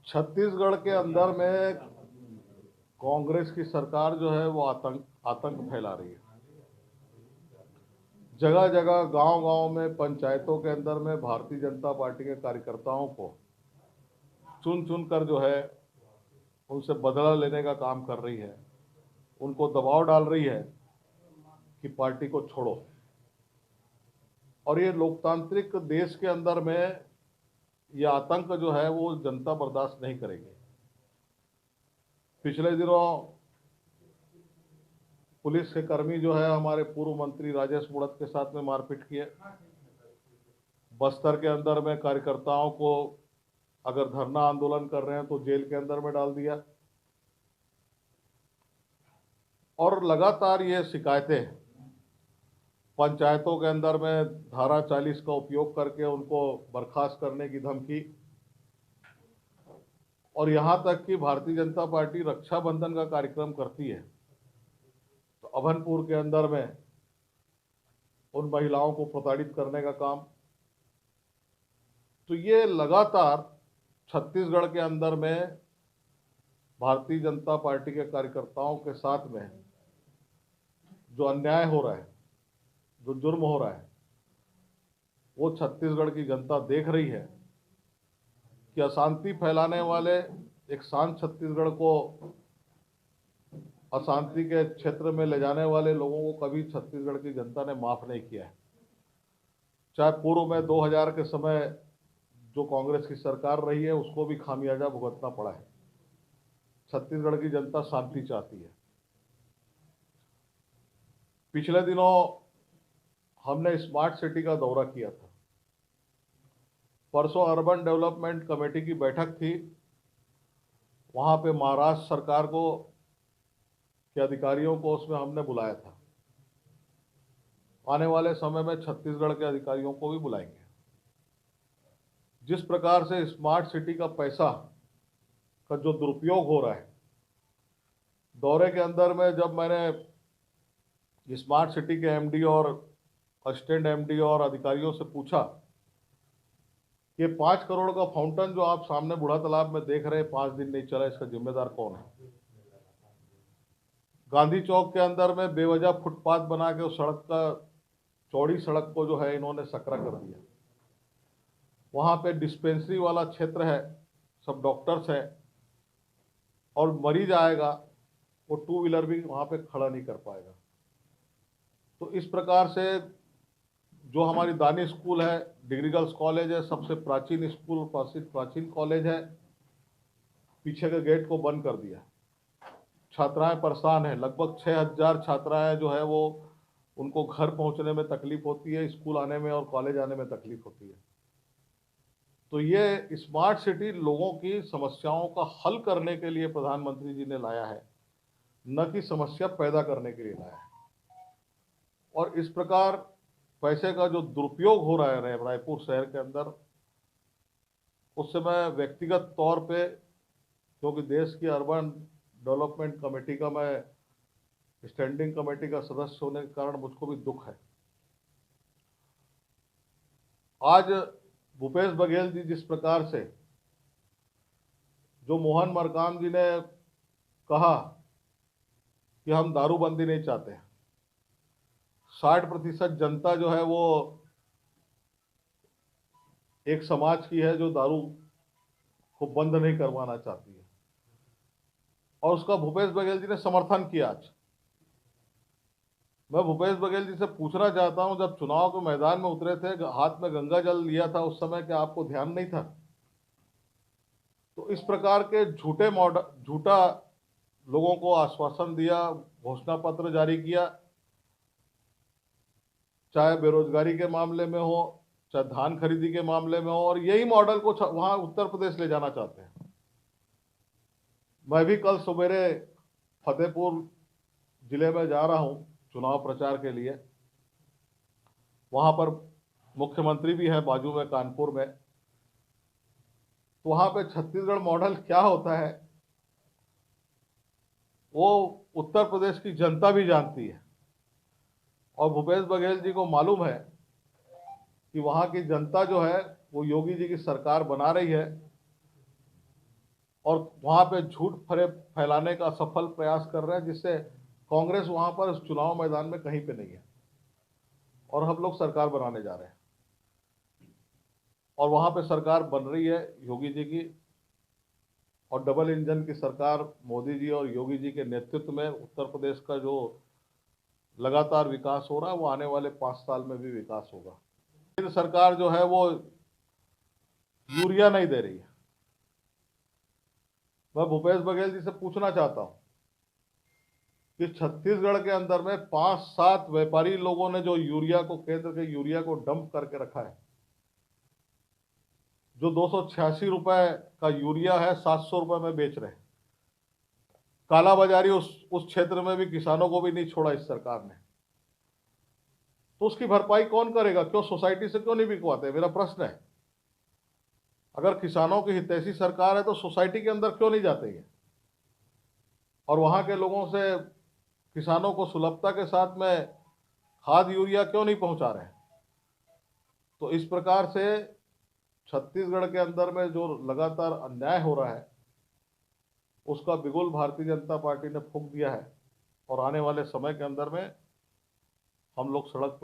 छत्तीसगढ़ के अंदर में कांग्रेस की सरकार जो है वो आतंक फैला रही है। जगह जगह गांव-गांव में पंचायतों के अंदर में भारतीय जनता पार्टी के कार्यकर्ताओं को चुन चुन कर जो है उनसे बदला लेने का काम कर रही है, उनको दबाव डाल रही है कि पार्टी को छोड़ो। और ये लोकतांत्रिक देश के अंदर में ये आतंक जो है वो जनता बर्दाश्त नहीं करेगी। पिछले दिनों पुलिस के कर्मी जो है हमारे पूर्व मंत्री राजेश मूणत के साथ में मारपीट किए। बस्तर के अंदर में कार्यकर्ताओं को अगर धरना आंदोलन कर रहे हैं तो जेल के अंदर में डाल दिया। और लगातार ये शिकायतें पंचायतों के अंदर में धारा 40 का उपयोग करके उनको बर्खास्त करने की धमकी, और यहां तक कि भारतीय जनता पार्टी रक्षाबंधन का कार्यक्रम करती है तो अभनपुर के अंदर में उन महिलाओं को प्रताड़ित करने का काम। तो ये लगातार छत्तीसगढ़ के अंदर में भारतीय जनता पार्टी के कार्यकर्ताओं के साथ में जो अन्याय हो रहा है, जो जुर्म हो रहा है, वो छत्तीसगढ़ की जनता देख रही है कि अशांति फैलाने वाले एक शांत छत्तीसगढ़ को अशांति के क्षेत्र में ले जाने वाले लोगों को कभी छत्तीसगढ़ की जनता ने माफ नहीं किया है। चाहे पूर्व में 2000 के समय जो कांग्रेस की सरकार रही है उसको भी खामियाजा भुगतना पड़ा है। छत्तीसगढ़ की जनता शांति चाहती है। पिछले दिनों हमने स्मार्ट सिटी का दौरा किया था। परसों अर्बन डेवलपमेंट कमेटी की बैठक थी। वहां पे महाराष्ट्र सरकार को के अधिकारियों को उसमें हमने बुलाया था। आने वाले समय में छत्तीसगढ़ के अधिकारियों को भी बुलाएंगे। जिस प्रकार से स्मार्ट सिटी का पैसा का जो दुरुपयोग हो रहा है, दौरे के अंदर में जब मैंने स्मार्ट सिटी के एमडी और असिस्टेंट एमडी और अधिकारियों से पूछा कि 5 करोड़ का फाउंटेन जो आप सामने बूढ़ा तालाब में देख रहे हैं 5 दिन नहीं चला, इसका जिम्मेदार कौन है? गांधी चौक के अंदर में बेवजह फुटपाथ बना के उस सड़क का, चौड़ी सड़क को जो है इन्होंने सकरा कर दिया। वहां पे डिस्पेंसरी वाला क्षेत्र है, सब डॉक्टर्स हैं, और मरीज आएगा वो 2 व्हीलर भी वहां पे खड़ा नहीं कर पाएगा। तो इस प्रकार से जो हमारी दानी स्कूल है, डिग्री गर्ल्स कॉलेज है, सबसे प्राचीन स्कूल, प्राचीन कॉलेज है, पीछे के गेट को बंद कर दिया। छात्राएं परेशान हैं। लगभग 6000 छात्राएं जो है वो, उनको घर पहुंचने में तकलीफ होती है, स्कूल आने में और कॉलेज आने में तकलीफ होती है। तो ये स्मार्ट सिटी लोगों की समस्याओं का हल करने के लिए प्रधानमंत्री जी ने लाया है, न कि समस्या पैदा करने के लिए लाया है। और इस प्रकार पैसे का जो दुरुपयोग हो रहा है रायपुर शहर के अंदर, उससे मैं व्यक्तिगत तौर पे, क्योंकि देश की अर्बन डेवलपमेंट कमेटी का मैं स्टैंडिंग कमेटी का सदस्य होने के कारण मुझको भी दुख है। आज भूपेश बघेल जी जिस प्रकार से, जो मोहन मरकाम जी ने कहा कि हम दारूबंदी नहीं चाहते, 60% जनता जो है वो एक समाज की है जो दारू को बंद नहीं करवाना चाहती है, और उसका भूपेश बघेल जी ने समर्थन किया। आज मैं भूपेश बघेल जी से पूछना चाहता हूं, जब चुनाव के मैदान में उतरे थे, हाथ में गंगा जल लिया था, उस समय क्या आपको ध्यान नहीं था? तो इस प्रकार के झूठा लोगों को आश्वासन दिया, घोषणा पत्र जारी किया, चाहे बेरोजगारी के मामले में हो, चाहे धान खरीदी के मामले में हो, और यही मॉडल को वहां उत्तर प्रदेश ले जाना चाहते हैं। मैं भी कल सवेरे फतेहपुर जिले में जा रहा हूं चुनाव प्रचार के लिए। वहां पर मुख्यमंत्री भी है बाजू में, कानपुर में। तो वहां पे छत्तीसगढ़ मॉडल क्या होता है वो उत्तर प्रदेश की जनता भी जानती है, और भूपेश बघेल जी को मालूम है कि वहां की जनता जो है वो योगी जी की सरकार बना रही है और वहां पे झूठ फैलाने का सफल प्रयास कर रहे हैं, जिससे कांग्रेस वहां पर उस चुनाव मैदान में कहीं पे नहीं है और हम लोग सरकार बनाने जा रहे हैं। और वहां पे सरकार बन रही है योगी जी की, और डबल इंजन की सरकार मोदी जी और योगी जी के नेतृत्व में उत्तर प्रदेश का जो लगातार विकास हो रहा है वो आने वाले 5 साल में भी विकास होगा। केंद्र सरकार जो है वो यूरिया नहीं दे रही है। मैं भूपेश बघेल जी से पूछना चाहता हूं कि छत्तीसगढ़ के अंदर में 5-7 व्यापारी लोगों ने जो यूरिया को, केंद्र के यूरिया को डंप करके रखा है, जो 286 रुपए का यूरिया है 700 रुपए में बेच रहे हैं। कालाबाजारी उस क्षेत्र में भी किसानों को भी नहीं छोड़ा इस सरकार ने। तो उसकी भरपाई कौन करेगा? क्यों सोसाइटी से क्यों नहीं बिकवाते? मेरा प्रश्न है। अगर किसानों की हितैषी सरकार है तो सोसाइटी के अंदर क्यों नहीं जाते ये, और वहां के लोगों से, किसानों को सुलभता के साथ में खाद यूरिया क्यों नहीं पहुंचा रहे हैं? तो इस प्रकार से छत्तीसगढ़ के अंदर में जो लगातार अन्याय हो रहा है उसका बिगुल भारतीय जनता पार्टी ने फूंक दिया है, और आने वाले समय के अंदर में हम लोग सड़क